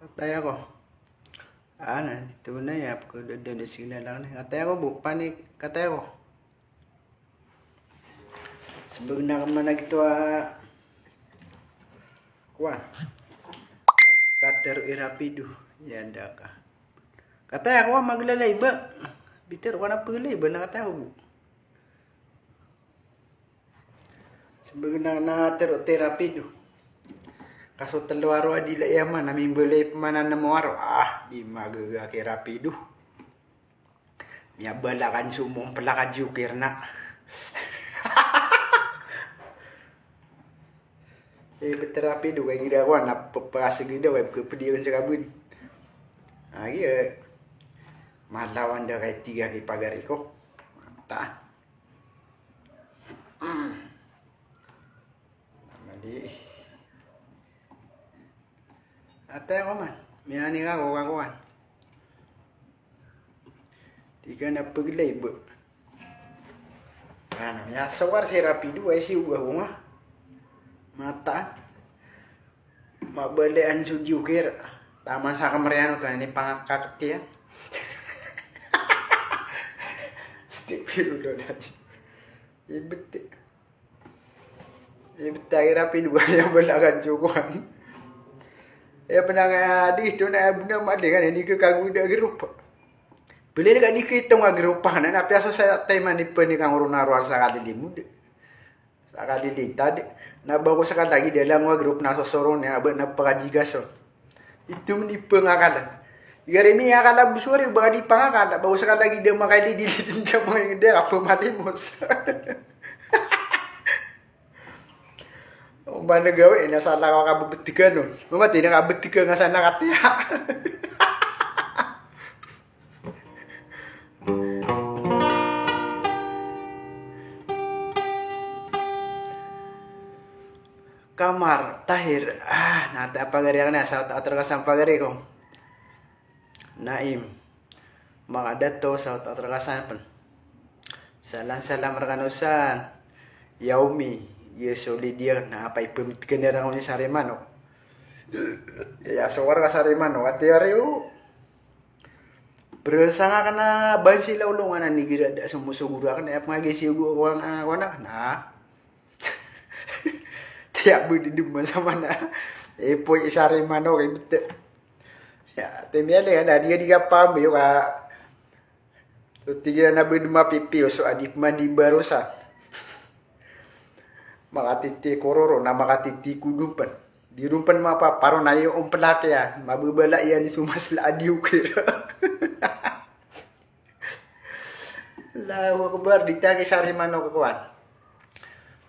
Katanya ako, tunay ako doon sila lang. Katanya ko, panik, katanya ko. Sebelum na man nagito kuan. Kater irapido, yanda ka. Katanya ko maglalay ba? Bitter ko na paglalay ba na katanya ko. Sebelum na terapido. Kaso talwaro adila yaman namin boleh pemanan na mawaro. Di magagaki rapido. Miya balakan sumong pelaka jukir na. Betul rapido kaya gira ko na papasag daw ay pupediyon sa kabun. Malawan daw kay tiga kay pagari ko. Ta. Namali. Ate ako man, miyani ka ko kakuan. Di ka na paglay ba? Miya sawar si rapido ay si uga ko nga. Mataan. Mabalian su jukir. Tama sa kamariano to, ini pangakakti yan. Stipiro doon natin. Ibit tayo rapido kaya balakan sukuan. Penang dito na abuna mali kan ini ke kaguda grup. Beli dekat ni kita ngah grup na tapi aso saya tema ni pen kang uruna ruar sakali limud. Sakali litad na bago sakali lagi dalam ngah grup na sosoron ya abet na pagajigaso. Itu ni pengakalan. Igare mi akala busuri ba di pangakala bago sakali lagi dia makai di jam mga dia apa mali mos. Mana gawe na salah ka kabutikan no. Mamati na kabutikan nga sana katiya. Kamar Tahir. Nata pagari na sa atragasang pagari ko. Naim. Mga dato sa atragasang pan. Salam rakanusan. Yaumi. Yeso lidia na apa ipamit kenera ko ni Sarimano. Ya sawar ka Sarimano at yariu. Berusaha kana ban sila ulungan ni gira da sumusuguro kan ap ngagisi ugo wana na. Tiap budi dumma sama na. Poy Sarimano kay bite. Ya temiale ada dia digapam yo ka. So tigira na biduma pipi so adip mandi barusa. Makatiti kororo na makatiti kudumpan. Di rumpan mapa paro na yung pelaki ya. Mabubala yan sumas la adiw kira. Lawa kabar ditagi Sarimano kakuan.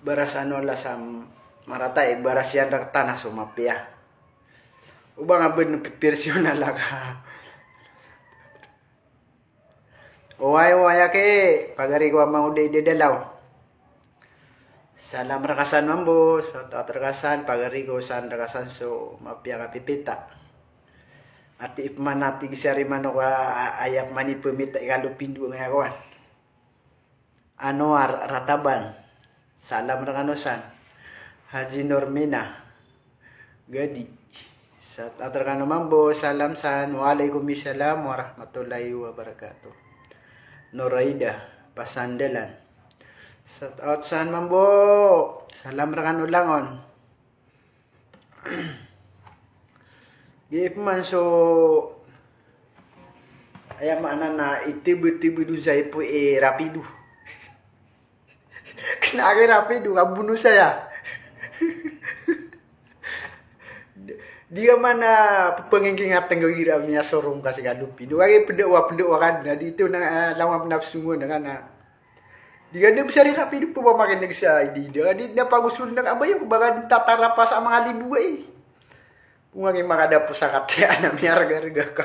Baras ano la sa maratay baras yan tanah sumapia. Ubang abin pirsyon na laga. Uwaya ke pagari ko mau de dalaw. Salam rakasan mambo, so rakasan pagarigo san rakasan so mapia kapipita. Ati ipmanati si Sarimano ka ayak mani pemita ikalu pindu ngayawan. Anwar Rataban, salam rakanusan. Haji Normina, Gadi. Sa rakano mambo, salam san. Waalaikumsalam warahmatullahi wabarakatuh. Noraida, Pasandalan. Shout out saan mambo. Salam rakan ulangon. Gip man so ayam mana na itibu-tibu du saya po rapido. Kenapa rapido kabunuh saya. Dia mana pengingking ateng gira miya sorong kasi kalupi. Do kay pedewa kan. Di itu na lawan nafsu mo na Jika dia besar rapi po ba makin nagsa dia di na pagusul ng abay ko baka tatara pa sa mga libu eh. Kung ang mga dapo sa katya na miyarga-rga ka.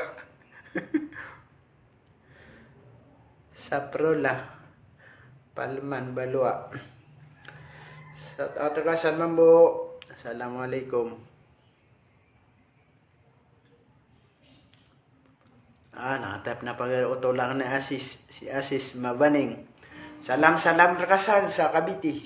Saprola Palman Balua. Sa atrakasan mambo. Assalamualaikum. Natap na pag-auto lang na Asis. Si Asis Mabaning. Salam rakasan sa Cavite.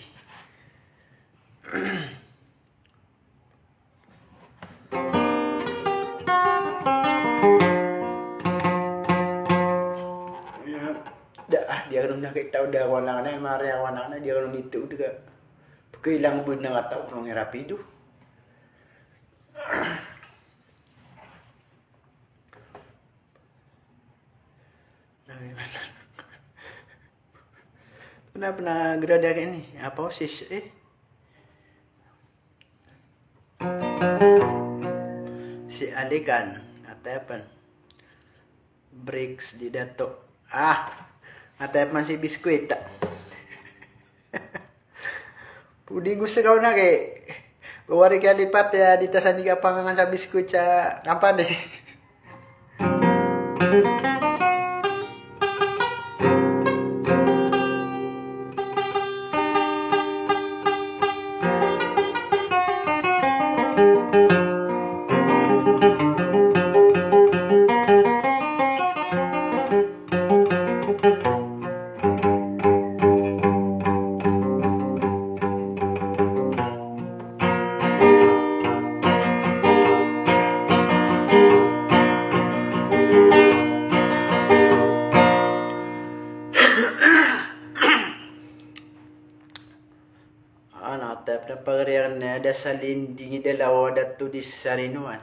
dia kan nak tahu dah warna mana mari warna mana dia kan itu juga kehilang benar atau orang rapi itu. Pernah gerada kayak ini apa sis si Alikan atau apa breaks di dato atau masih biskuit tak pudi gusto kau na kay buwari kaya lipat ya dito sa niga pangangan sa biskuit sa kampan eh. Natap na pagriyan na ada sa linding dalawa datu di sarinuan.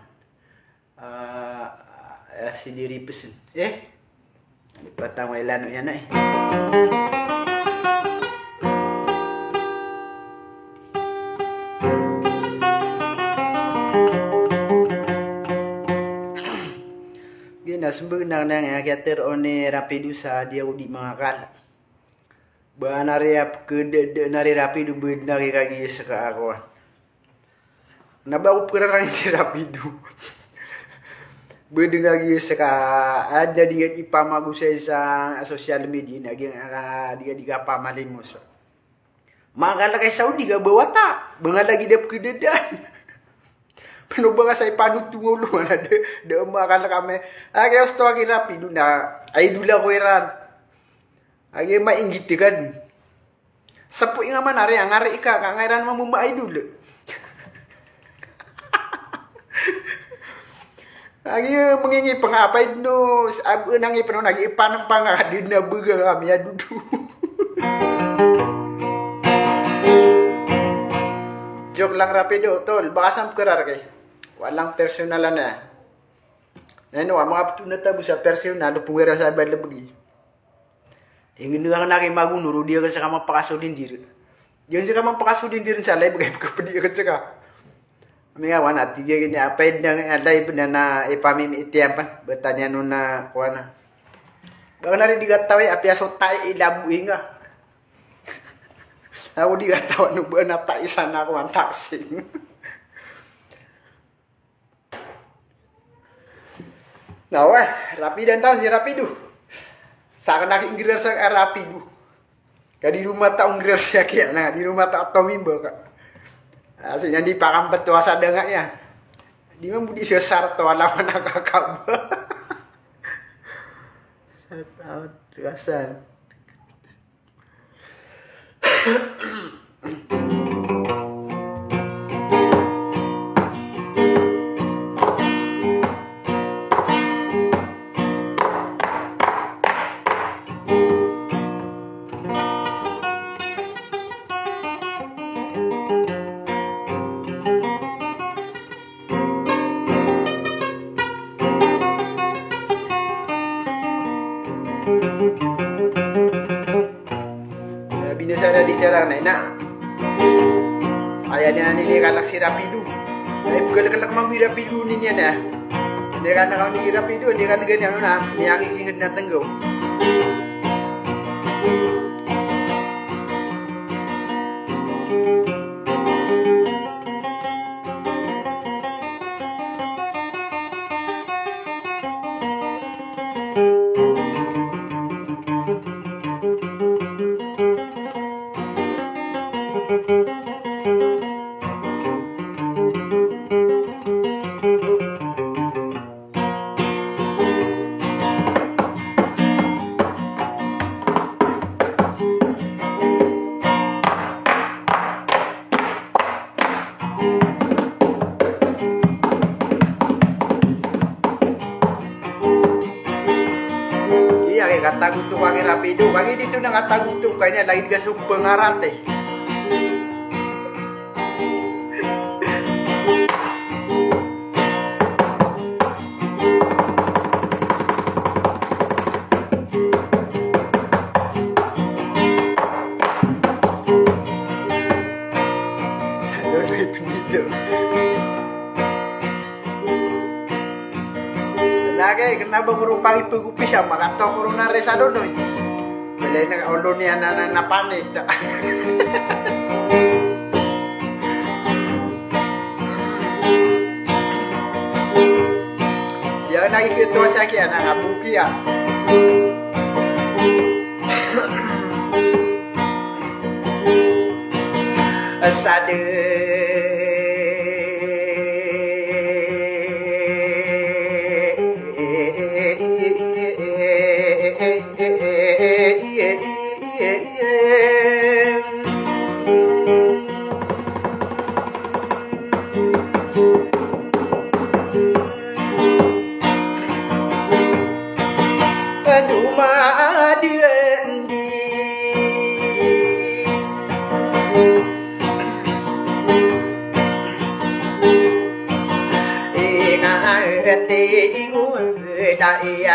Si diri pesan. Patang wailan yan eh. Ginas benar na nga kater one rapidu sa dia udi mga kala. Ba nariap ke nari rapi du benar kagi saka ako. Nabau perang di rapi du. Bedengar lagi saka ada dia ipama gusay sa social media naging dia digapa malimus. Maka kay Saudi ga bawata, bengal lagi dia kededan. Penuh banga say panut tungulu na de makala kami. Kaya sto agi rapi du na ay dula ko iran. Agi mainggit kan. Sepu nga manari ang ngari ika kangairan mamumay dulu. Agi mengingi pengapay no sabu nangi penuh lagi ipanang pangadin na buga kami adudu. Joke lang rapido tol bakasam kerar kay. Walang personalan na. Neno mga tunata bu sa personal pungera sa bad lebegi. Ingin nga naki magunuro dia kan saka mapakasulin diri. Diyan saka mapakasulin diri sa live kay kapedi kan saka. Amiga wana tiga gini apa edang live na ipamimi itiampan bertanya nuna kuana. Bang nari digatawai api aso tai ilabu inga. Aku digatawa nu beuna tai sana kuan taksing. Nah weh, rapi dan tahu si rapi du. Sa nak ingrir sa rapi du. Ka di rumah ta ingrir sa kaya na di rumah ta tomimba ka. Aslinya di pakampat tuasa dengak ya. Di man budi sesar to alaman nakakaba. Sa tahu tuasan. Binasa di cara na ina. Ayah ni kalak si rapidu. Ay bukan mambi rapidu ni niya na. Dia kan kau ni rapidu dia kan ganyan na. Yang ingin na tenggo. tagutu wangi rapido wangi dito na tagutu kanya lagi ka pengarate. Kenapa merupang ipu bisa makato corona resado doy. Beli na olonia na panit. Ya nakikita sa akin na ngabuki ya. Asade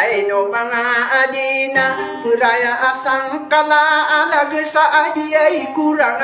Dai no mga adina Puraya asang kala alag sa adiyay kurang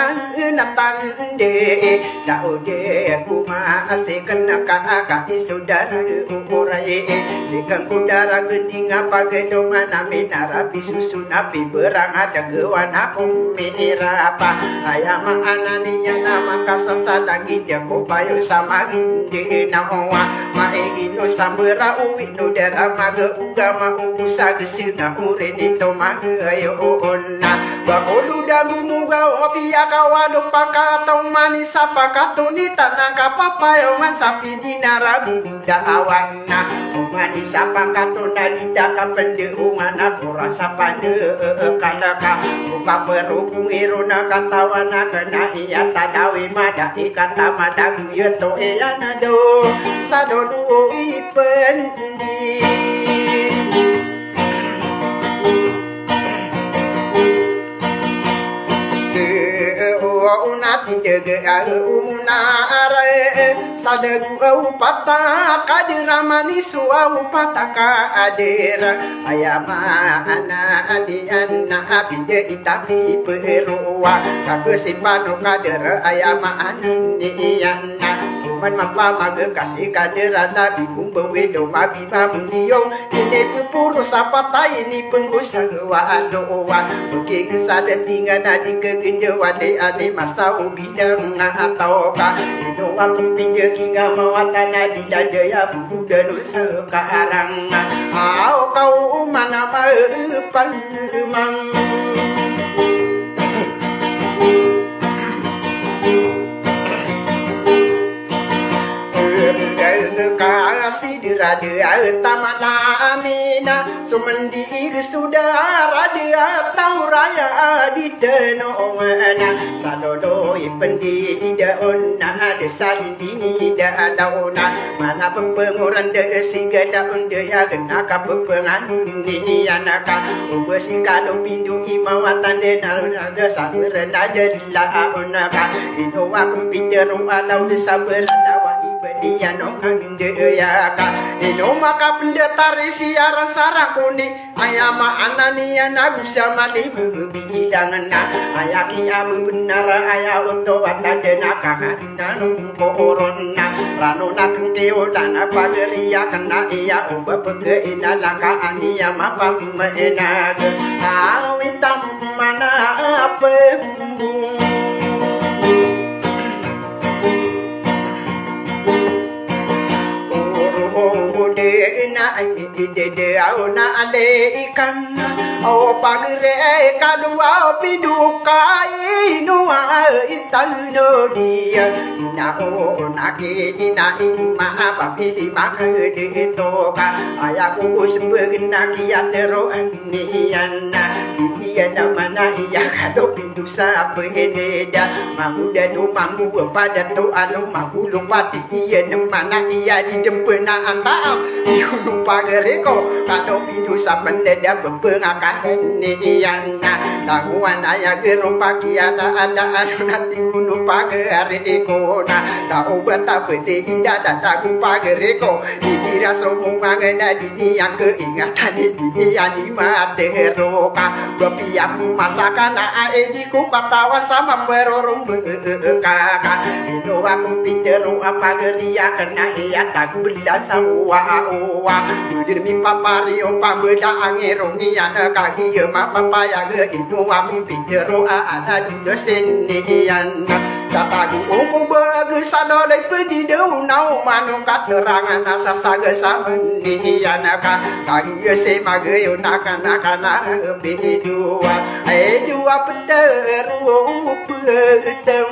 natande Daude kumaasikan nakakaisudara umuray Sigang kudara gending pagedongan namin narapi susun api berang ada gewan akong mirapa Ayama ananiya nama kasasa lagi dia kopayo sama gindi nawa Maegino sambera uwi no dera maga ugama ubusa gesina ure dito magayo ona Bakolu damu muga opia kawalo pakatong manisa pakatuni tanaka papayo masapi dinarabu daawana manisa pakatuna didaka pendeungan kurasa pande kalaka buka berhubung iruna katawana kena iya tadawi mada ikata madagu yeto eyana do sadodu ipendi Tindega umunare sadegu upata kadiramani suwa upataka adera ayama ana adiana abide itapi perua kakesipano kadera ayama ananiana kuman mapa mage kasih kadera nabi kumbewedo mabi mamundio ini pupuru sapata ini penggusawa doa oke kesada tinggal nadi kegendewa de ade masa bidang atau ka itu aku pinjau hingga mawatana di dada ya buda nusa sekarang kau mana pemang kasih dirada tamala amina sumendi sudah rada tau raya di tenongana sadodo ipendi ida onna desa dini ida dauna mana pengoran de siga daun de ya genaka pepengan ni anaka ubesi kado pindu imawatan de naraga saberna de la onaka ino aku pinderu alau desa berdawa dia no hande ya ka ino maka pendetari siaran sarakuni ayama anania nagusa mali bidangna ayaki abu benar aya oto watande nakahana numporonna ranona kenteo dana pageria kana iya ubapege inalaka ania mapam enak awitam mana apa ide auna ale ikan o pagre kalua pinuka inua itano dia na o na ke ina ima papi di ma de toka aya ku sembegna kia tero niana dia mana iya kado pintu sa peneda mamuda do mambu pada to anu mambu lupati iya mana iya di dempena anta lupa gereko kado pintu sa peneda bepengakan niana laguan aya geropa kia ada anu nanti gunung pagereko na da obata pede inda da gupa gereko dikira semua ngena di yang keingatan di yang mate roka berpiak masakan ae di ku katawa sama perorong kakak ino aku pitero apa geria kena iya tak benda sawa owa budir mi papari opa beda angero ngiyana kaki ma papaya ge ino aku pitero ana duda senian kataku ongko bagus sado dai pendi deu nau mano katerangan asa saga sameniana kaki se magayo nakana bedua ai jua peteru petem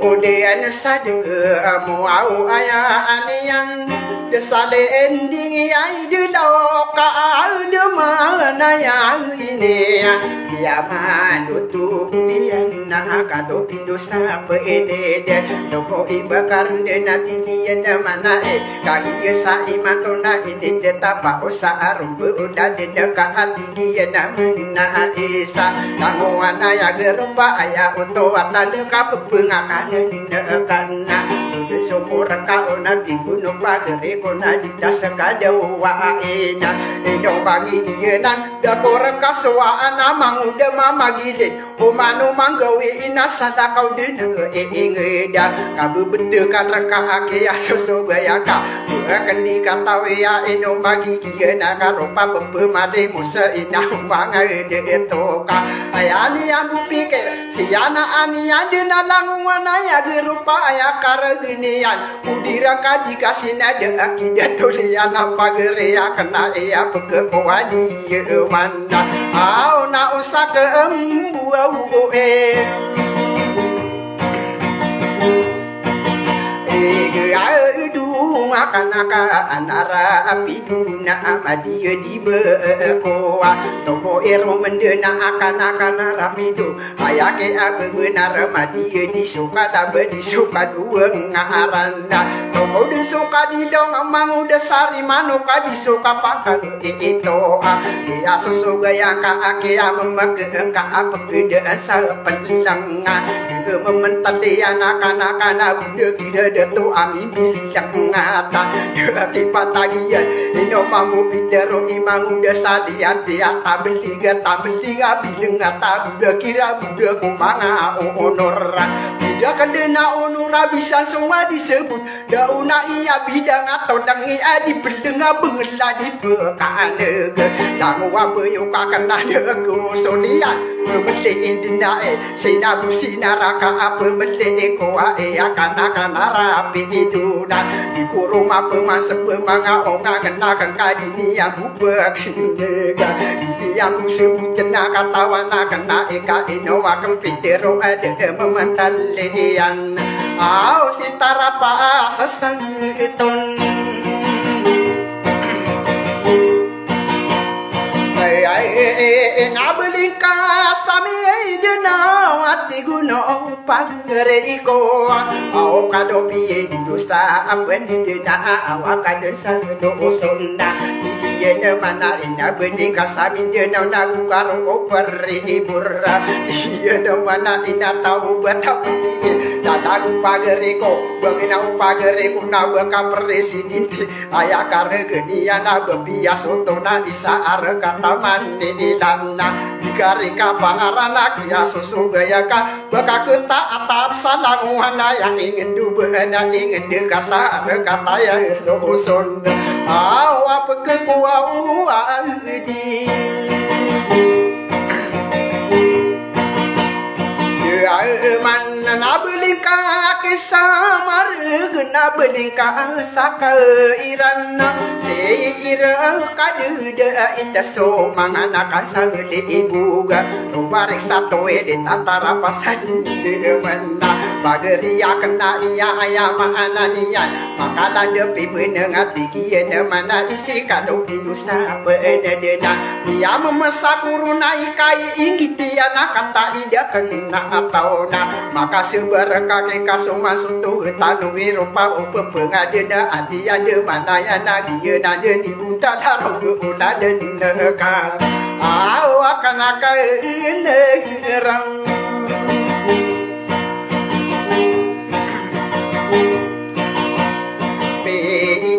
Odean sade mau aya anian desade ending ai de loka de mana ya ini dia manutu dian na kado pindo sa pede de toko ibakar de nati dia mana kaki sa imatona ini de tapa osa arumbu udah de ka ati dia na isa tanguan aya gerupa aya uto atande ka pengakan karena sudah sumur kau nanti gunung pagere kona di tas kadawa ena endo bagi dia nan dakor kaswa nama udah mama gide umanu manggawi ina sada kau dene ingeda kabu bedekan reka ake aso bayaka akan dikatawe ya endo bagi dia na karopa pemade musa ina mangai de toka ayani ambu pikir siana ani adena langungan aya gerupa aya karaginian udira kaji kasina de akidat tuliana pagerea kena aya pekewadi mana au na usak embu Akan anara api duna amadia di bekoa tomo ero mendena akan rapi du ayake abe benar madia di suka dabe di suka dua ngaranda tomo di suka di dong mangu desari manuka di suka pakang itu dia susu gaya ka ake amemak ka apa kede asal pelangan ke mementat dia akan udah kira datu amin bilang ngata di patagian ino mampu pitero imang udah sadian dia tabeliga bilang ngata udah kira udah kumanga onora tidak kendena onora bisa semua disebut dauna iya bidang atau dangi adi berdengar bengela di bekane tangwa beyuka kena aku solian beli dina sinabu sinaraka apa beli ko akan rapi hiduna di kurung apa masa pemanga onga kena kadini yang bubak nega yang sebut kena katawana kena eka ino akan pitero ada memantalian au sitara pa sasang iton nabelingka sami dena ati guno pagere iko au kado piye dosa apen dena awaka desa do osonna diye mana ina belingka sami dena nagu karo peri burra diye mana ina tau batapi dadagu pagere ko bangina pagere ko na ka presiden aya kare gedian na bias utona isa are kataman ni lana dikarika pangarana kia susu gayaka baka keta atap salanguana yang ingin dubahana ingin dekasa kata yang soson awa pekekuwa di mana nabelingka kisamar gena belingka saka irana sei ira kadu de ita so mangana kasang de ibuga rubarek satu de tatara pasan de mana bageria kena iya aya mana niya makalan de pibena ngati kiye mana isi kado pinusa pene dena dia memesak kuruna ikai ingiti anak kata ida kena atauna maka seberka ke kasuma sutu tanu rupa upa pengadena adi ada mana ya nagi nade di bunta haru udah den kal akan nerang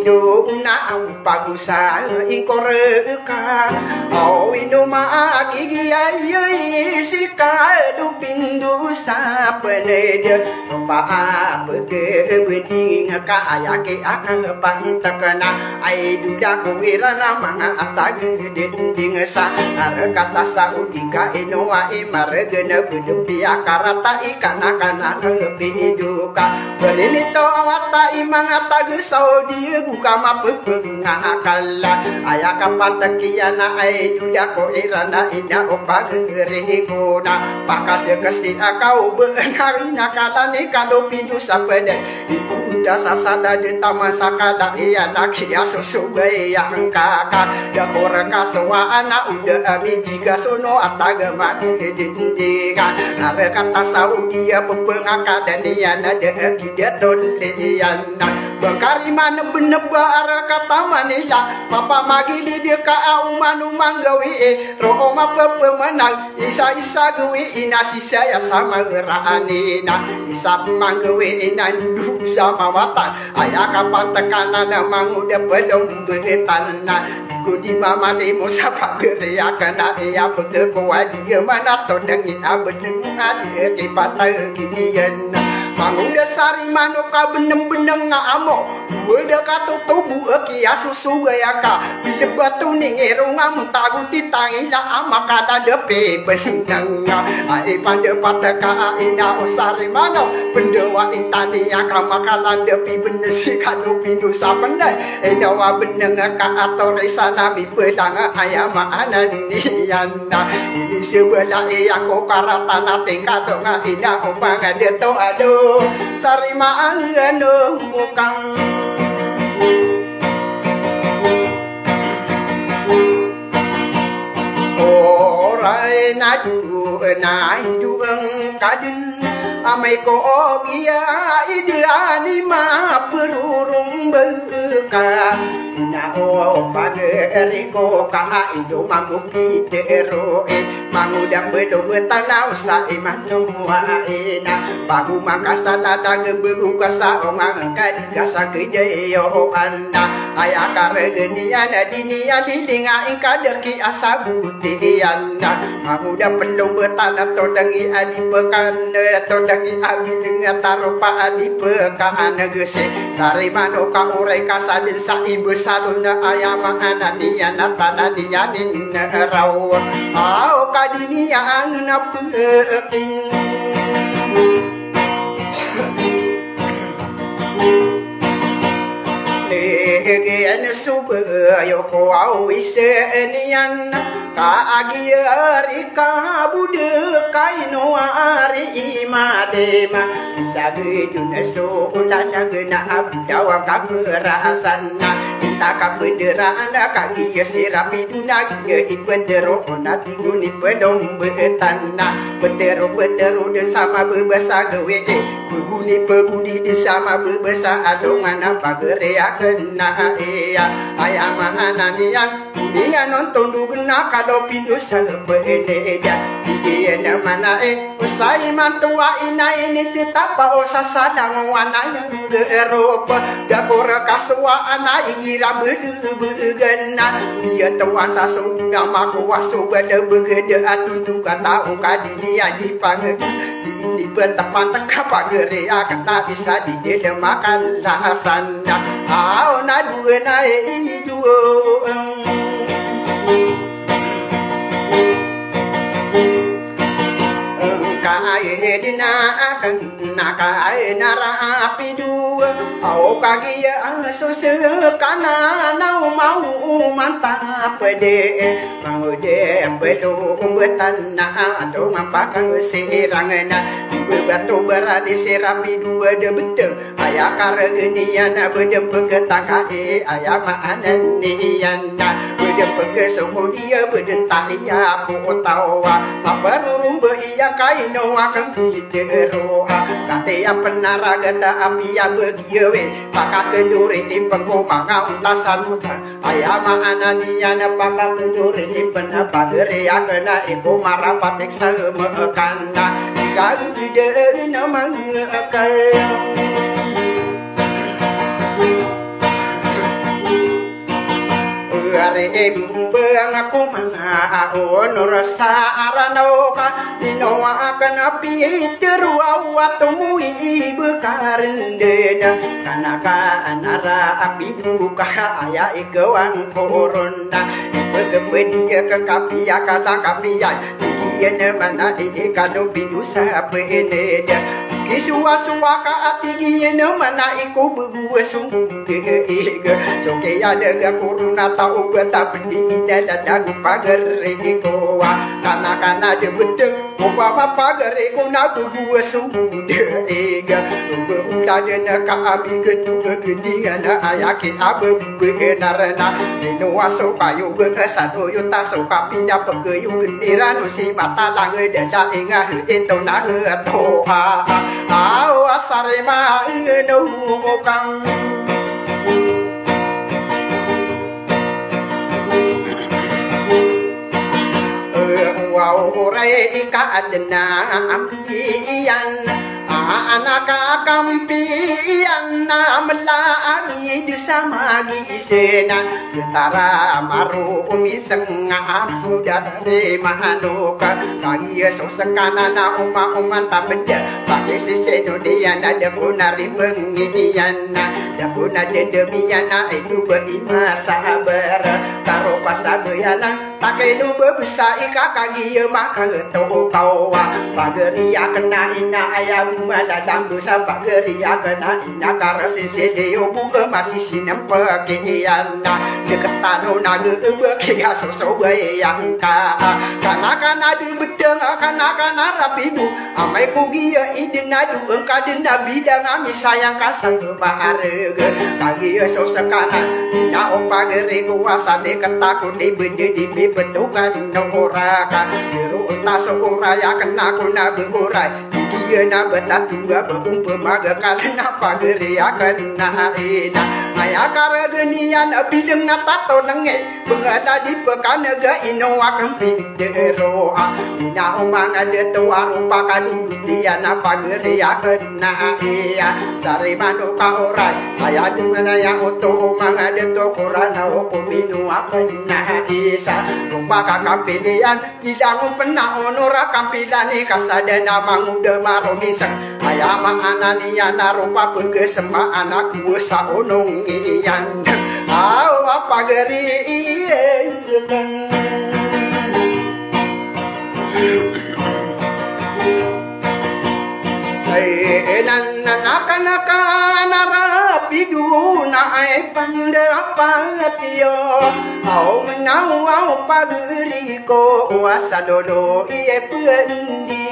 do na pagusa ikoreka au inuma gigi ayi sika du pindu sa penede pa peke bending ka ayake akan pantakana ai duda ko irana manga atag dending sa kata saudika inoa imargena budupia karata ikana kana repiduka belimito wata imanga tag saudi kama pengakala ayaka patakiana ai juda ko irana ina opagere gona pakase kasi akau benarina kala ni kado pintu sapene ibunda sasada de tamasakada iya nakia susubai yang kakak da koraka soa ana uda ami jika sono atagama dindinga nare kata saudia pengakada niana de kidia toliana bengkariman benebara kata manisya papa magi di dia ka umanu manggawi rooma pemenang isa gawi inasi saya sama geraanina isa manggawi inandu sama watan ayah kapan tekanan namang udah belum betan Kudi mama demo sapa geria kana ya peke kuat dia mana to dengi abden ade ke patai kian manguda sari manoka benem-benem ngamo buda katu tubu kia susu gaya ka bide batu ning erong am tagu titangi la amakada depe benang ai pande pataka ina sari mano bendewa intani ya kamakalan depi bendesi kadu pindu sapendai edawa beneng ka atore nami pedang ayam anan niana ini sebelah yang ko karatana tingkat nga ina upang de to ado sarima anu bukang orai nadu kadin amai ko ogia ideani ma perurung beka ina o pageri ko ka ido mangu kitero manguda bedo betanau sa imanto ina bagu makasana dagembu kasa ongang kadi kasa gede yo anna ayakare geniana dinia didinga ingkadeki asabutiana manguda pendong betana to dengi adi pekan to dengi abi dengan tarupa adi pekan gese sari manoka urai kasadin sa imbu saluna ayama anania natana dianin raw au kadini yang napeking Egen subayo ko au isenian ka agiari ka bude kaino ari imadema sabe duneso ulana gena abdawa ka perasana taka benderaan kaki sirapi dunag ibendero onati guni pedom betana betero de sama bebasa gawe beguni pebudi di sama bebasa adongan pagere akena ya ayama ananian dia nonton dugna kado pindu sepede ja dia mana usai mantua ina ini tetapa osasadang wana yang Eropa dakora kaswa ana igira begena dia tuasa nama kuasu beda begede atuntu kata ungkadinia dipang di bertepan tekapa gere akan bisa digede makan lasana au na dua na ijo kaya dina akan nak kai narapi dua au kagi asus kana nau mau mantap pede mau de belum betanah atau ngapa kang sirangna batu beradi serapi dua de betul aya kargenian bedem pegetakai aya maanan niana bedem pegesomo dia bedem tahia po tawa paparurum be iya kaino akan biteroa kate yang penaraga ta api ya begiwe pakak kenduri impeng ko mangau tasan muta aya maanan niana pakak kenduri impeng apa gere akena iko marapatek samekana digalu de nama akal are embang aku mana honor saranoka dinoa akan api terua watumu ibu karendena kanaka anara api buka aya ikewang korona begebedia ke kapia kata kapia dia mana ikado bidusa peneda kisua-sua ka atigiye mana iku beguesung ega soke ada ga kuruna tau beta bedina dadagu pagare ko kana de bedeng upama pagare ko na beguesung ega uda de ka ami ketu gendingan ayake abe benarana dino aso payu ge satu yuta so kapinya pegeyu gendirano si mata lange dada inga itu na to au asare ma ino kang wow ore ika adna ampian anak kampian melagi di samagi sena tara maru miseng muda re manuka kaya sosekana na uma tabeda pakai siseno dia ada punari pengidian da punade demiana itu beima sabar karo pasabeyanan pakai nu bebesa ika kagi maka to kau pageria kena ina ayam madadang dosa pageria kena ina karasisi deo buka masih sinam pakiana deketano naga bekia sosok yang kana du bedeng kana rapidu amai kugia idena du engkadena bidang ami sayang kasang baharega kagi sosok kana ina opagere kuasa deketakut di bede di betukan noraka biru taso oraya kena kuna begorai dia na betatunga beumpe maga kalena pagere akan na ina aya karagenian api dengan tato lenge bengala di pekana ga ino akan pidero ina omang ada tua rupa kadu dia na pagere akan na iya sare mando ka orai aya dengan yang oto omang ada to korana opo minu akan na isa rupa kakampian ilang pena onora kampilani kasadana manguda maromisan ayama ananiana rupa pegesema anak busa onong iyan au apa geri iyekan naka narapiduna ay pandapatyo au menau au pageri ko asadodo iye pendi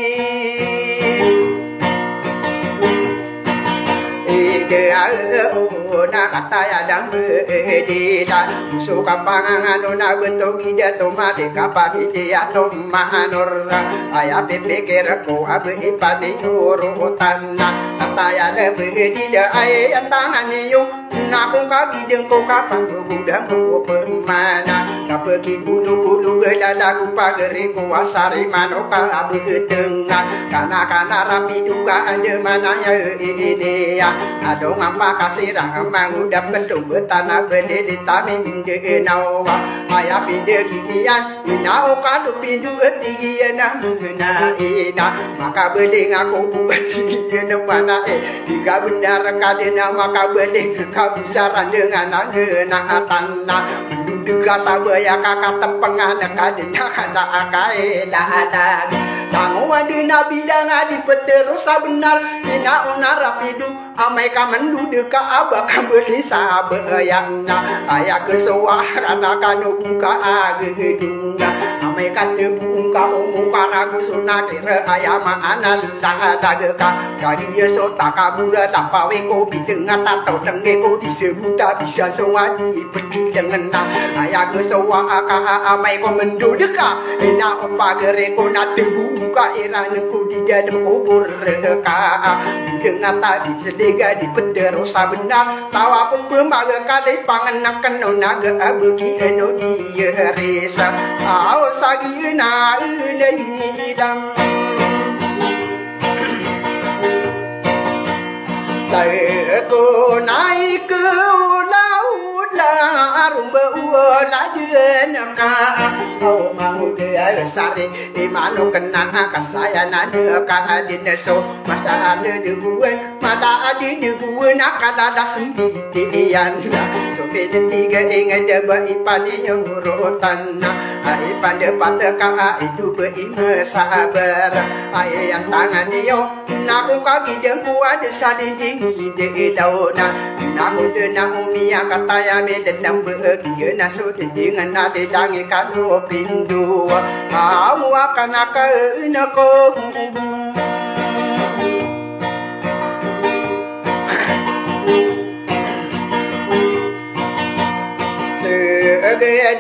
na kataya dam edita suka pangangan na beto gida to mate kapati dia to manor aya pikir ko abe ipadi urutan kataya de bedida ay tangan yu na ko kagideng ko kapang gudang ko permana kapeki bulu gedada ku pageri ko asari manoka abe tengah kana rapi juga ande mananya ini ya ado ngapa kasirang manguda pendung betana bede di tamin de nawa aya pinde kikian ina okadu pindu etigian na ina maka bede ngaku buat tigian mana tiga benar kadena maka bede kabusaran dengan angena tanah penduduk sabaya kakak tepengan kadena kada akae ada Tango adi nabi dan adi peterosa benar ina onar rapidu amai kamandu deka abak beli sabeyang aya kesuarana kanu buka agedunga amai kate buka umu karagu sunakira aya maanan lageka kagi yeso takabura tapawe kopi dengan tato denge ko disebut tak bisa sewadi pergi dengan aya kesuarana amai komandu deka ina opa gere ko natu buka iran ku di dalam kubur reka dengan tadi sedega di pederosa benar tawa pun pemaga kali pangenakan naga bagi eno dia resa au sagi na ini dam ko naik ke rumba la den ka au mau dia sare di mano kena kasaya nade ka dineso masa ada de buen mala adi de buen akala la sembitian so bede tiga ingat de ba ipani rotan ai pande pate ka itu be ime sabar ai yang tangan dia naku kaki de kuat sali di de dauna naku de na umia kata ya me de bahagia nasu dengan nade dangi kalau pindu amu akan aku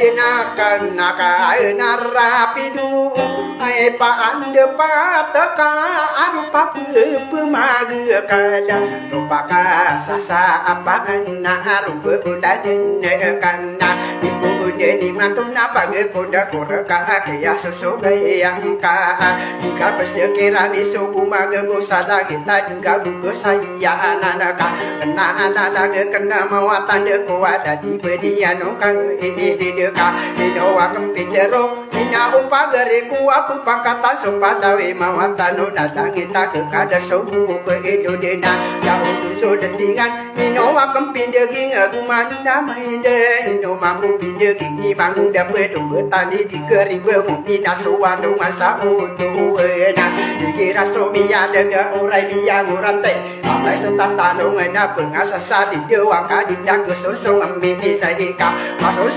dinakan nakai narapidu ai pa ande pataka arupa pemaga kada rupa sasa apa na rupa udan kana ibu ni matuna pagi koda koraka kaya susu bayang ka hingga bersekira di suku maga busada kita hingga buku saya nanaka kena nanaga kena mawatan de kuada di bediano kang deka ino akam pitero ina upa gare ku aku pangkatan sopadawe mawatano datang kita ke kada sobu ke edodena jauh so detingan ino akam pindegi aku mana mainde ino mampu pindegi ni mangu dapat betani di kering bermina suatu masa utuh na dikira somia dega urai mia ngurate apa setatano ngena pengasasa di dewa kadinda ke sosong amini taika masuk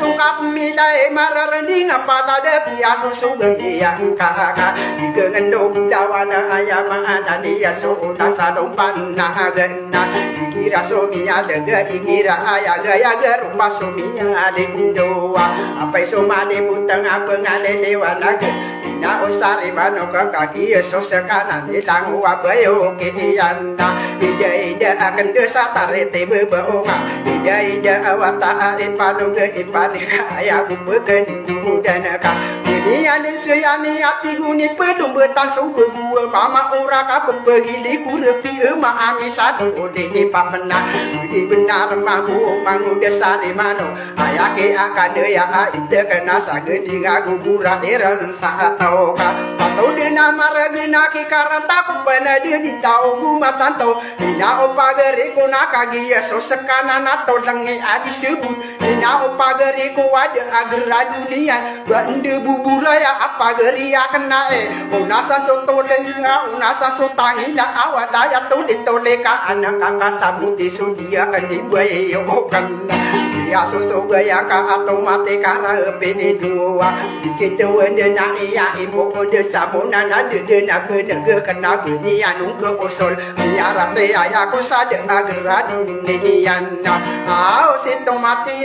midai mararani ngapala de piaso sugai yang kakak digendo dawana ayama dia so dasa dompan nagana dikira somia dega ingira ayaga yaga rupa somia dindoa apa somade butang apa ngale dewa naga ina osari mano kaki so sekanan hilang wabayo kiyanda ida akan desa tarete bebaonga ida awata ipanu ke ipani ya bukan dan ka ini ada sayani hati guni pedum betasu begua mama ora ka bebegi kurepi ma ami sadu de papena di benar mangu desari mano ayake akan ya ite kena sagedi ngagu gura eran sa tau ka patau de nama regna ki karanta ku pena dia di tau guma tanto ina opa gere ko nakagi so sekana nato lengi adi sebut ina opa gere ko ada agar dunia bande buburaya apa geria kena unasa so tole unasa so tangila awada ya to ditole ka anak kakak sabuti sudia kan dimbai yo kan ya so gaya ka atau mate kara pe dua kita wende na iya ibu de sabona na de na ke kena dunia nung ke osol ya rate ya ko sade agar dunia na au si tomati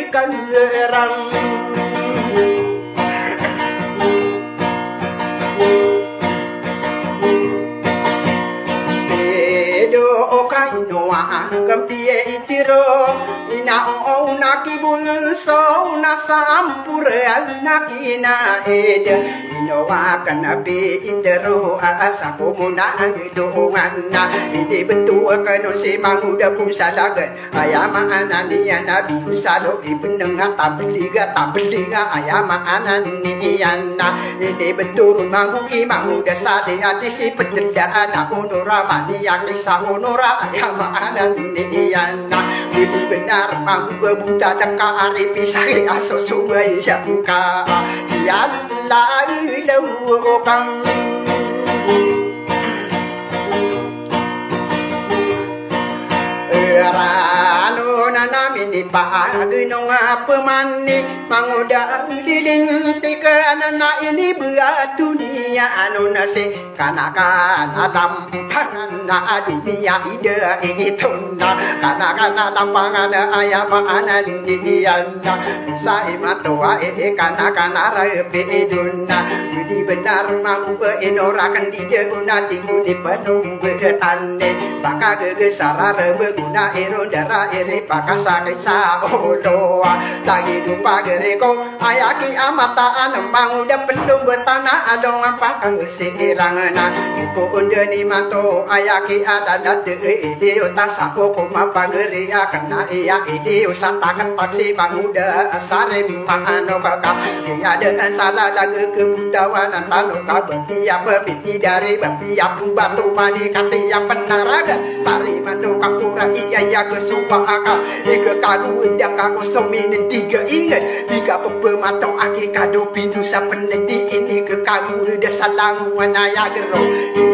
ikan gerang kampie itiro ina o nakibun so na sampura nakina ede ino akan api itiro asa komuna doana ide betu kan si manguda pusadagan ayama anania nabi usado ibneng tabeliga ayama ananiana ide betul mangu imanguda sade ati si pededaan onora mania kisah onora ayama ananiana ibu benar mangu buta deka ari pisai aso subai yang ka sial lai lau kang Sarano nanamini pagunong pemani manguda dilinti kanana ini berat dunia anu nasi kanakan alam karena dunia ide ituna kanakan lampangan ayam anan diana sai matua kanakan arabe duna di benar mau enorakan di deuna tinguni penung betane baka gegesara beguna erondara ere pakasa kesa odoa lagi dupa gereko ayaki amataan manguda pendung betana adong apa kang sirangana ibu undeni manto ayaki ada date ide otak sapo koma pageria kena iya ide usata ketaksi manguda asare mano kaka dia ada salah lagi kebutawan antalo kabia pemiti dari bapia batu mani kati yang penaraga sari mano kapura iya ya kesupa akal ika kagu dak aku sominen tiga ingat tiga pemato aki kado pindu sapenedi ini ke kagu de salang manaya gero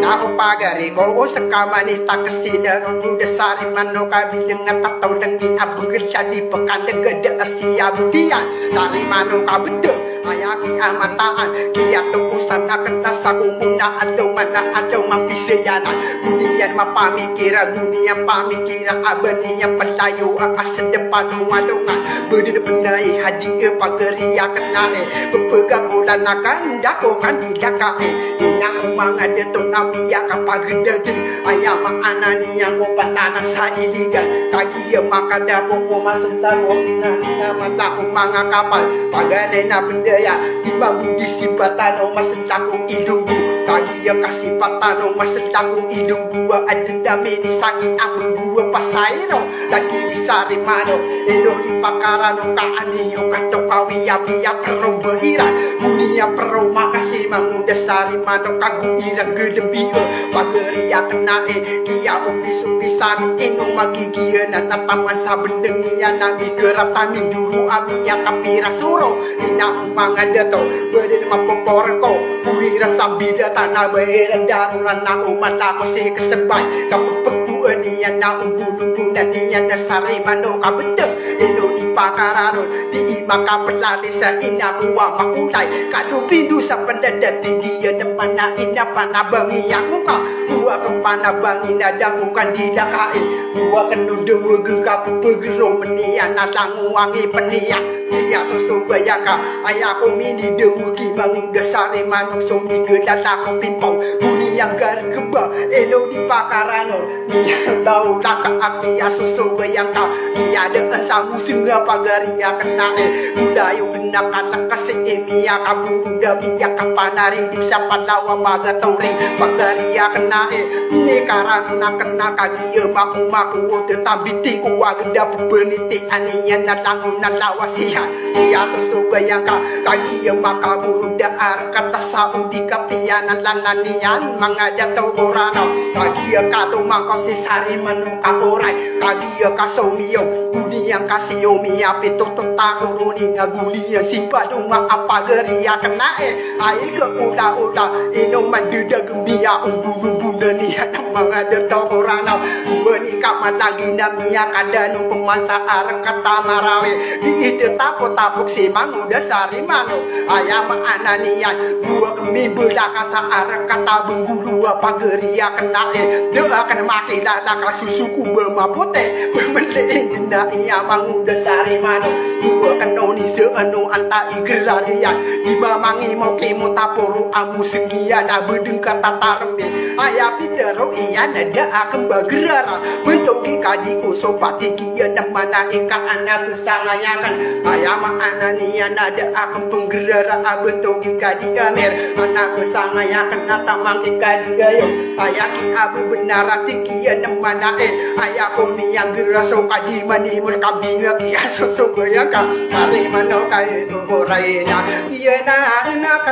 na opagari ko sakamani takesida de sari mano kabi dengan tatau dengi abung jadi pekan de gede asia budian sari mano kabede ayaki amataan kia tu usana ketasa kumuna atau mana atau mampisayana gunian mapamikira gunian pamikira abadinya pelayu akas depan wadongan berdiri benai haji pageria kenane bepegang ulan akan dako kan didakae ina umang ada tu nabia kapagede ayam anani yang kopatana sailiga kaki makada popo masuk tago na mata umang kapal pagane na benda ya timbang disimpatan o masentaku idungku kaki ya kasih patano masentaku hidung gua ada dami di sangi ambil gua pasairo lagi di sari mano elo di pakarano kaani yo kato kawi ya biya perong behiran dunia perong makasih manguda sari mano kagu irang gedembi pageria kenae kia upis-upisan ino magigian na taman saben dengian nami geratami duru aminya kapira suro ina umang ada to beden mapoporko buira sambida tanah beheran daruran na umat ako si kesebay kapepeku enian na umbun-umbun dan nian na sari mano kabeteng ino di pakarano di imaka pelati sa ina buwa makulay kadu pindu sa pendada tinggi ya depan na ina panabangi yakuka buwa kempana bangi na dakukan di dakai buwa kenudewa gekapu pegero menian na languangi penian dia susu bayaka ayaku mini dewuki manguda sari manuk somi gedata ko pimpong buni yang gar keba elo di pakarano dia tahu laka akia susu bayaka dia ada samu singa pagaria kena budayu kena kata kasih emia kaburu damia kapanari di siapa lawa maga tori pagaria kena ni karana kena kaki maku maku tetapi tingku wagda beniti aninya natangu nalawasia dia susu bayaka kaki makaburu daar kata saudi kapianan lananian mangada togorano kaki kato makosi sari manu kaporai kaki kasomio buni yang kasiomi api tutup takuruni ngaguni simpadunga apa geria kenae ai ke uda ino manduda gembia umbun-umbun niat mangada togorano buni kamat lagi namia kadanu pemasa ar kata marawe di ide tapuk si manguda sari manu ayam ananian gua kemi belakasa arah kata benggulu apa geria kena doa kena maki laka susuku bermapote bermelein kena iya manguda sari manu gua kenoni seanu anta igrarian di mamangi moki mutapuru amu segian abedeng kata tarme ayah pitero iya nada akan bagerara bentuk kadi usopati kian namana ika anak kesangayakan ayam ananian ada akan penggerara abentuk kadi amer anak kesangaya kena tamang kadi gayo ayaki abu benar tikian mana ayaku yang geraso kadi mani merkambing kia susu goyaka hari mano kai oraina iya na anak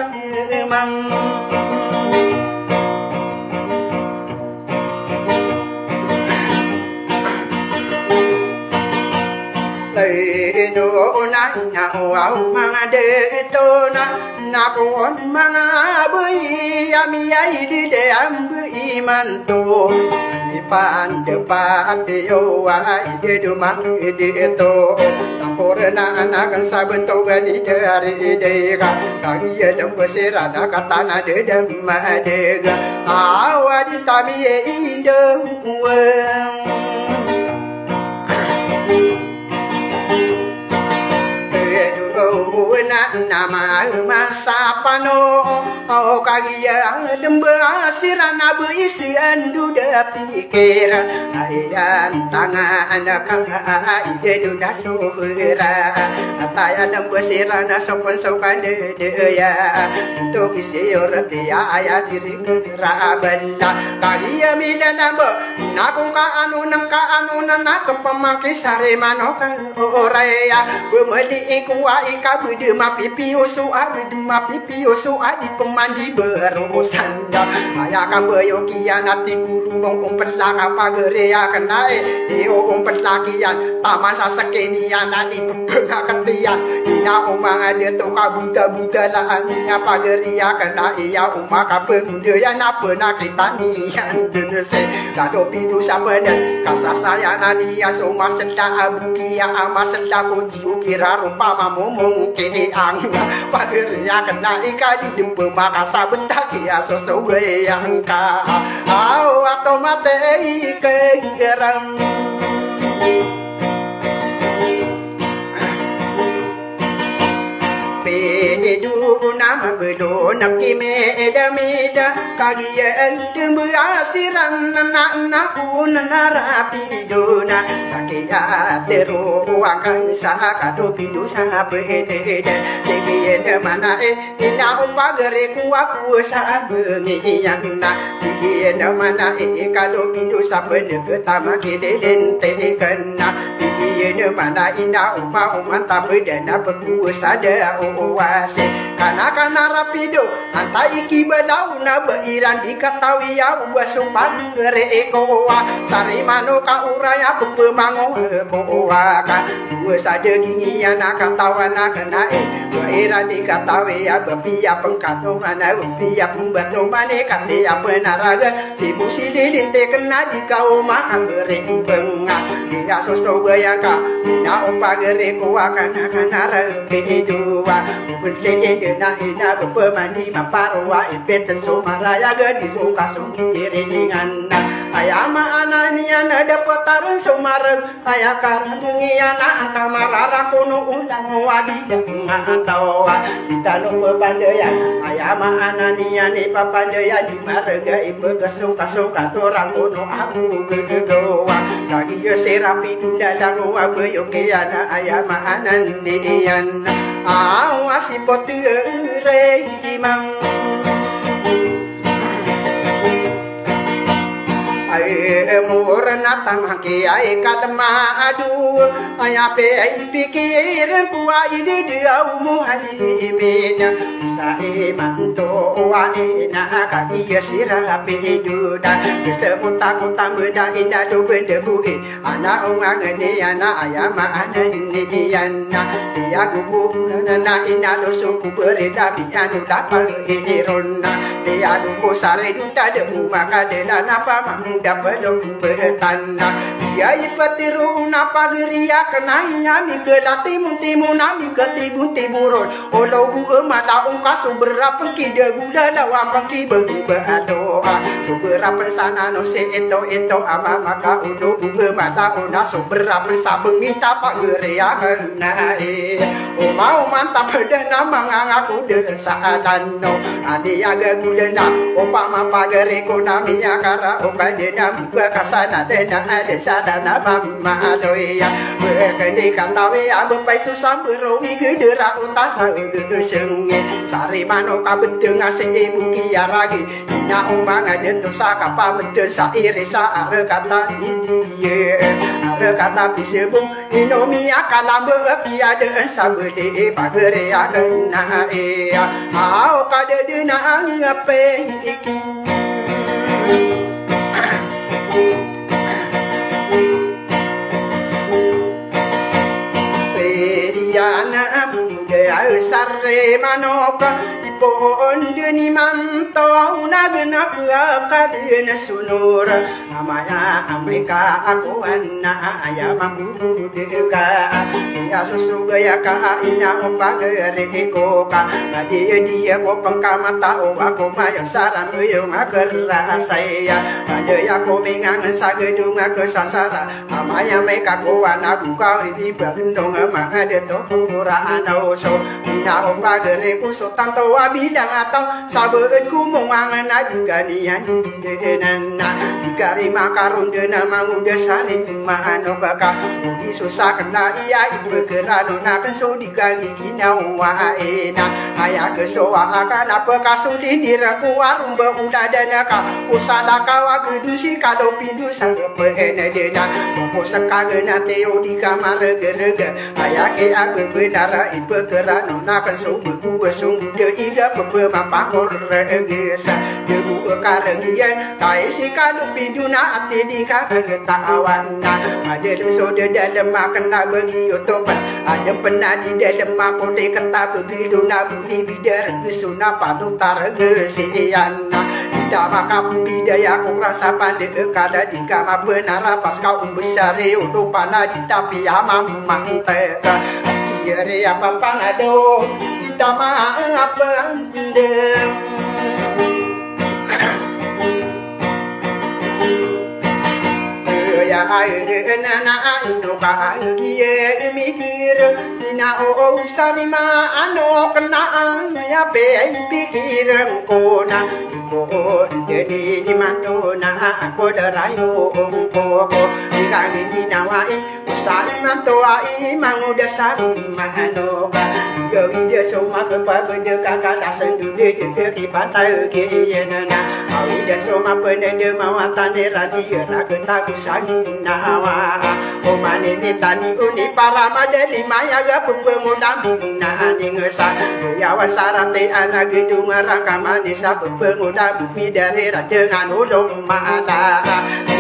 emang ino na au mangade itu na kon mangabai ami ai di de ambu iman tu ipan de pati yo ai de du mang de itu tampurna anak sabeto gani dari de ga kagi dem besirana katana de dem de ga awadi tami indo nama masapano o kagia demba sirana beisi andu da pikir ayan tangan ide duna suhira ataya demba sirana sopan sopan de ya to kisi orati aya diri raballa kagia midana bo naku ka anu nak pemaki sare manoka oraya bumedi kuwa ika budi pipi osu adi pemandi berurusan ayah kan beyokian hati guru ngomong pelaka pageria kenai diom pelakian taman sasekenian nadi pepengah ketian ina omang ada tu kabunta lah ina pageria kenai ya umah kapengunda yang apa nak kitanian denese kado pintu siapa dan kasah saya nani ya semua sedang abukia amas sedang kunci kira rupa mamomong ang pagernya kena ika di dempe makasa bentak ya sesuai yang ka atau mate kegeram pedu nama bedo nak kimeda meda kagian dembe asiran anak narapi dona sakia teru akan saka do pidu sabe de mana ina upagere ku aku sabengi yang na di mana kado pidu sabe de ketama kede dente kena di mana ina upa mantap dan aku sada wase kana rapido anta iki badau na beiran dikatawi ya ubasupan rekoa sari mano ka uraya pemango koa ka sada gingian katawana kena beiran dikatawi ya bepia pengkatong ana bepia pembato mane kate apa naraga sibu sililin te kena di kau mah bereng benga dia soso bayaka na upagere koa kana rapido Beli dena ina berpemandi maparwa ipet sumaraya gadi ruka sungkiringan ayama anania nada petaran sumara ayakarani ana kamarara kuno ulang wadi ngatawa ditano pepandayan ayama anania ni papandaya di marga ibe gasung katorang kuno aku gegewa lagi serapi dalang wabe yokiana ayama ananian awasi potere imam murna tamaki ai kalma adu ayape ai pikir kuwa ide dia umuhalimin sai manto wa ina ka iya sirape duda semuta kota beda inda do benda buhi ana unga ngene ana ayama anani diana dia gubu na ina do suku bereda bianu dapat irona dia do sare duta de maka de napa mangda belum bertanda dia ipatiru napa geria kenanya mi ke timu nami ke tiburun olo bu mala ong kasu berapa kide gula lawang pangki berdoa berapa sana no se itu ama maka udo bu mala ona so berapa sabengita pak geria kenai o mau mantap dana mangaku desa danno adi aga gulena opa mapa gere konami akara opa dena buka kasana dena ada sadana mama doya berkende katawe abepai susam berowi gedera utasa gedesenge sari mano kabeteng ase ibu kiaragi ina umang ada dosa kapa meden saire saare kata idiye are kata bisebu inomi akalam bepi ada sabede pagere agena au kade dena ngape iki sare manoka ipon deni mantau nagna kadena sunur amaya ameka aku anna aya mamburu deka ya susu gaya ka ina opagere ko ka dia ko pangkamata o ako maya saran yo ngakera saya ada ya ko mengang sagedung kesasara amaya meka ko ana duka ri bandong ma ada to ora ana so ina opagere ko so tanto abidang atau sabeut ku mongang na diganian denana dikari makarun dena mangu desari mahano kaka di susah kena iya ibu kerano na keso dikagi kinau waena aya keso akan apa kasu di diraku warung beuda dana ka usada kawa gedusi kado pindu sang pehena dena popo sakagena teo di kamar gerega aya ke aku benara ibu kerano na keso beku sung de iga bebe mapakor regesa de bu karagian kai si kado pindu na ati di ketawana ada so de dalam makan bagi otoban ada pernah di dalam makote kata begitu nabi bidar kesuna padutar gesiana kita makam bidaya ku rasa pandai kada di kama benar pas kau besar udah panah di tapi amam manteka kiri apa pangado kita mah apa andem ya na ando ka kie mikir ina o sarima ano kena ya be pikir ko na ko deni mantona ko darayo ko dikangi dinawai sarima to ai mangu dasar mahano ka yo ide so ma ke pa de ka ka sendu de ki patai ke yenana awi de so ma pene de mawatan de radio ra ke ta kusagi nawa o mane ni tani uni para madeli maya ga pengudam na ningesa ya wasarate ana gedung rakamane sa pengudam bidare ra dengan udong mata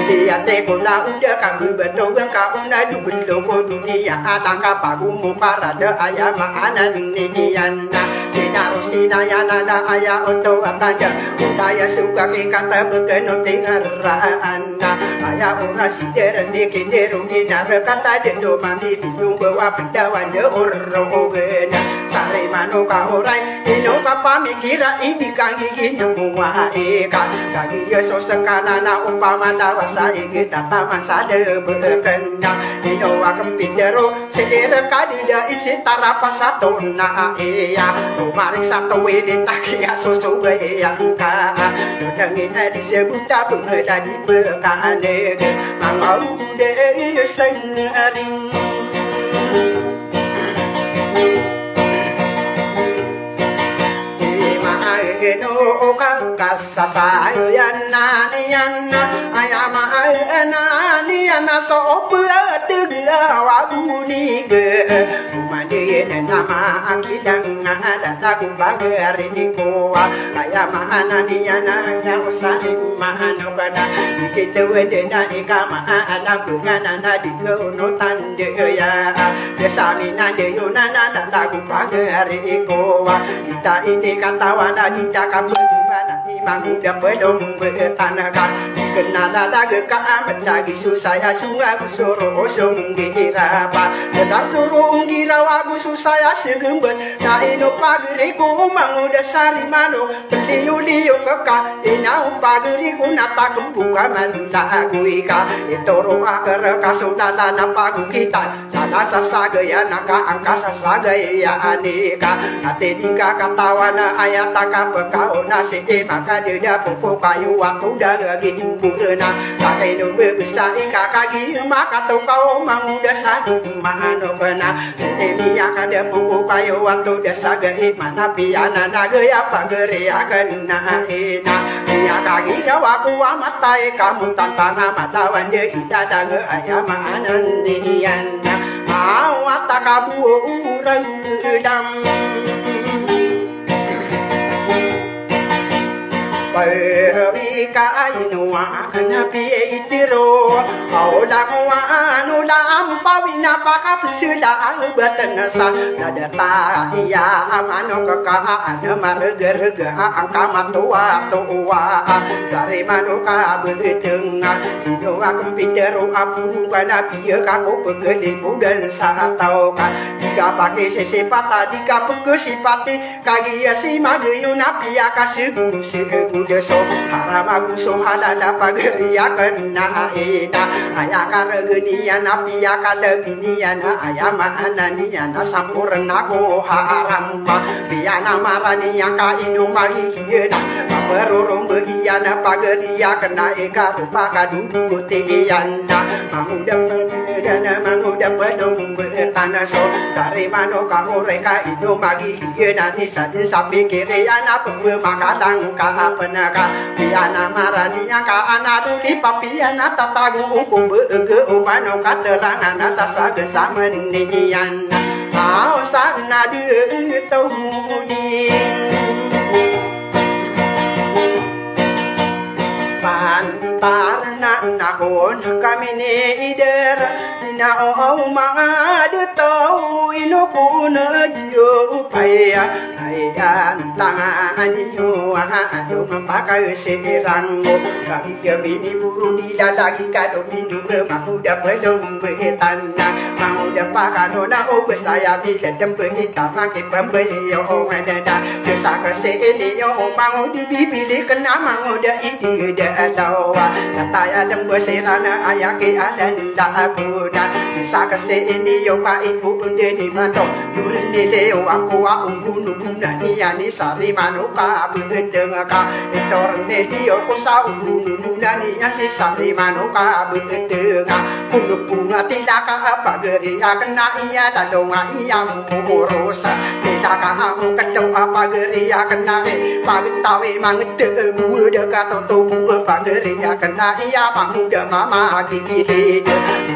dia te kula udah kami betul ka una du belum dunia atangka pagu para de ayam ana niana sinaru sinayana na aya oto atanja udaya suka ke kata bekeno tingarana aya orasi deren dikinderu dinar kata dendo mami bidung bawa pendawan de orogena sare mano ka orai ino papa mikira ini kangi ginu wa eka kagi yeso sekana na upama dawasa kita tamasa de bekena ino akam pindero sedere kadida isi tarapa satu na iya rumarik satu ini takia susu gaya ka dengin di sebuta bengeda di bekane mangau de sengaring no kasasa yana yana ayama ana yana so pula wabuni ge mande nama akidang ada taku bagari ko ayama ana yana na usari mahano kana kita wede na ikama ada bungana na di no tande ya desami nande yuna na taku bagari ko kita ini katawana di takam mana imang udah pedong betanaga kenala lagi ka amat lagi susah sungai suruh osong gira pa kita suruh gira wagu susah segembet na ino pagiriku mang udah sari mano beliu liu keka ina pagiriku nata kebuka manda guika itu roa kereka sudala na pagu kita sana sasagaya naka angkasa sagaya aneka ate dika katawana ayataka pekau nasi maka dia popo kayu waktu dah lagi impurna pakai nubu besar kakagi maka tu kau mau dasar mana pernah semi ada popo kayu waktu dasar gay mana piana nagaya pagere akan naina dia kagi rawaku amatai kamu tanpa mata wanje ida daga ayam anandiana awat takabu urang dam Ika inuwa kana pi itiro aulang anu lam pawina pakapsula batanasa dadata iya amano kaka ana margerga angka matua tua sari manuka beuteng inuwa kompiteru apu kana pi kako pegede budan satau ka diga pake sesepata diga pegosipati kagia si magayuna pia kasigu sigu deso haramagu so halada pageria kena ina ayakar geniana pia kada geniana ayama ananiana sampurna go harama piana marani yang ka inu magi kiena perurung behiana pageria kena eka rupa kadu tiana manguda pedung betana so sari mano ka oreka inu magi kiena ni sadin sapi kiri ana pembe makadang ka penaka piana marani yang ka anadu di papiana tatagu uku bege ubano katerangan sasa gesamen nian au sana de tawudin pantarna nahon kami ni ider ina o mga detau ino kuna jiyo paya ayan tangan iyo adong pakai serango kami bini buru di dadagi kado bindu mahuda belum betana mahuda pakano na o saya bila dembe kita pakai pembeyo ngada sesaka se ini yo mangu di bibili kena manguda ini dawa kataya dembe serana ayake alalla abuna sesaka se ini yo pa ibu unde di mato durne deo aku wa umbunu buna ni sari manuka betengaka itorne dio ko sa umbunu buna ni si sari manuka betenga punuk bunga tilaka apa geri kena iya dadonga iya murosa tilaka amu kedau apa geri kena pagtawe mangete buda kato tu apa geri kena iya panguda mama gidi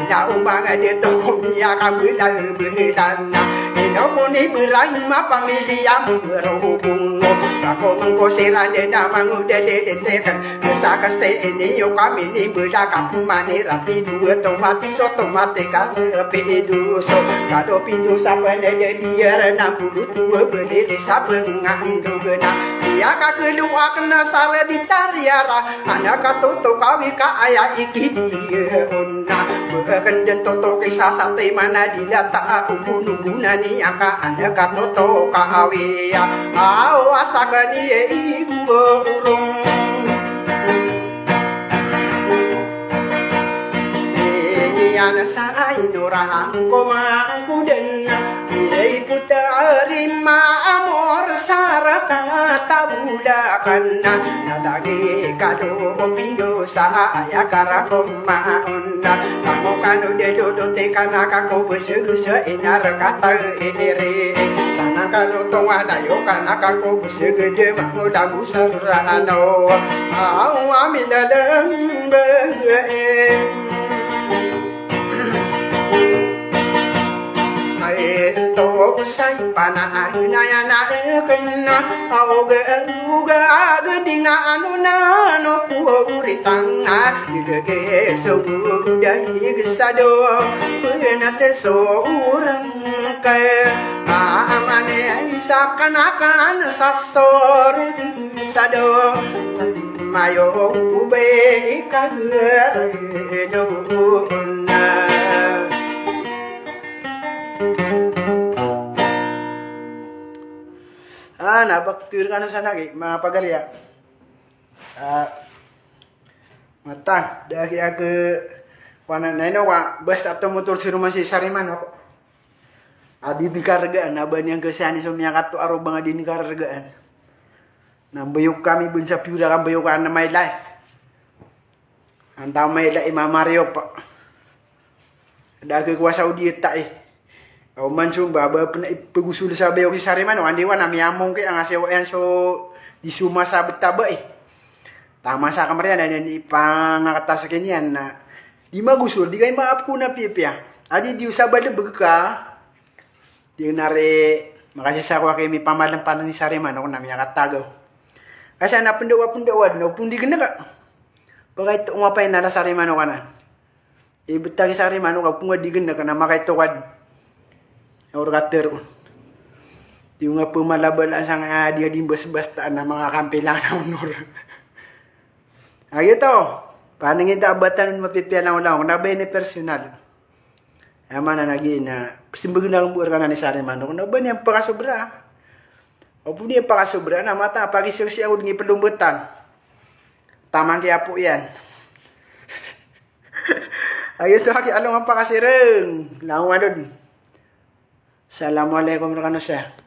na umbang de to iya kamu dan bedana ino puni berai ma pamilia merhubung aku mengkosiran de namangu de tekan saka se ini yo kami ni berdak mani rapi dua tomatis otomatika pedu so kado pindu sampai de dia 62 beli di sabengang dugena dia ka kedua kena sare di tariara anak katutu kawi ka aya iki dia onna bekan den toto kisah sate mana dilata umbun-umbuna ni aka anak katutu kawi ya au asakani ibu urung yana sa inora koma kuden ei putari ma amor saraka tabulakanna nadagi kado pindo sa ya karakoma onna kamu kanu de do te kana kako besugu se inar kata ere sana kanu tonga dayo kana kako besugu de mamuda busarano au amina dembe to sai pana na ya na kena auga uga gendinga anu na no puritanga ide so dai gesado pena te so urang ka amane sakanakan sasor sado mayo ube kager do na nabaktir ka sana lagi mga pagalya matang dahil ako wana naino wa basta motor si rumah si sariman ako adi nikargaan aban yang kesani so miyakat to aro bang adi nikargaan nambayok kami bun sa piura kang bayokan na may lay anta may lay Mario pa dahil kuasa Saudi Au mansum baba pena pegusul sabe oki sariman andi wana miamong ke angaseo enso di suma sabet tabe tamasa kamarian dan di pangakata sakenian na di magusul di kay maap ko na pipya adi di usabade begka di nare makasih sa ko kay mi pamalang panang ni sariman ako na miya katagaw kasi na pundawa no pundi ganda ka Bagay ito umapay na sa rimano ka na. Ibutagi sa rimano ka kung adigan na ka na makaitokad. Or kater. Yung nga pumalabal ang sang dia din basta na mga kampilang na honor. Ay ito. Paano nga abatan mapipialang lang na ba ni personal. Ama na naging na simbag na ang buwan ka na ni Sarimano. Kung na ba niyang pakasobra? O po niyang pakasobra na mata pagising siya ng ipalumbutan. Tamang kaya po yan. Ayun to, along ang pakasireng. Langon doon. Assalamualaikum warahmatullahi wabarakatuh.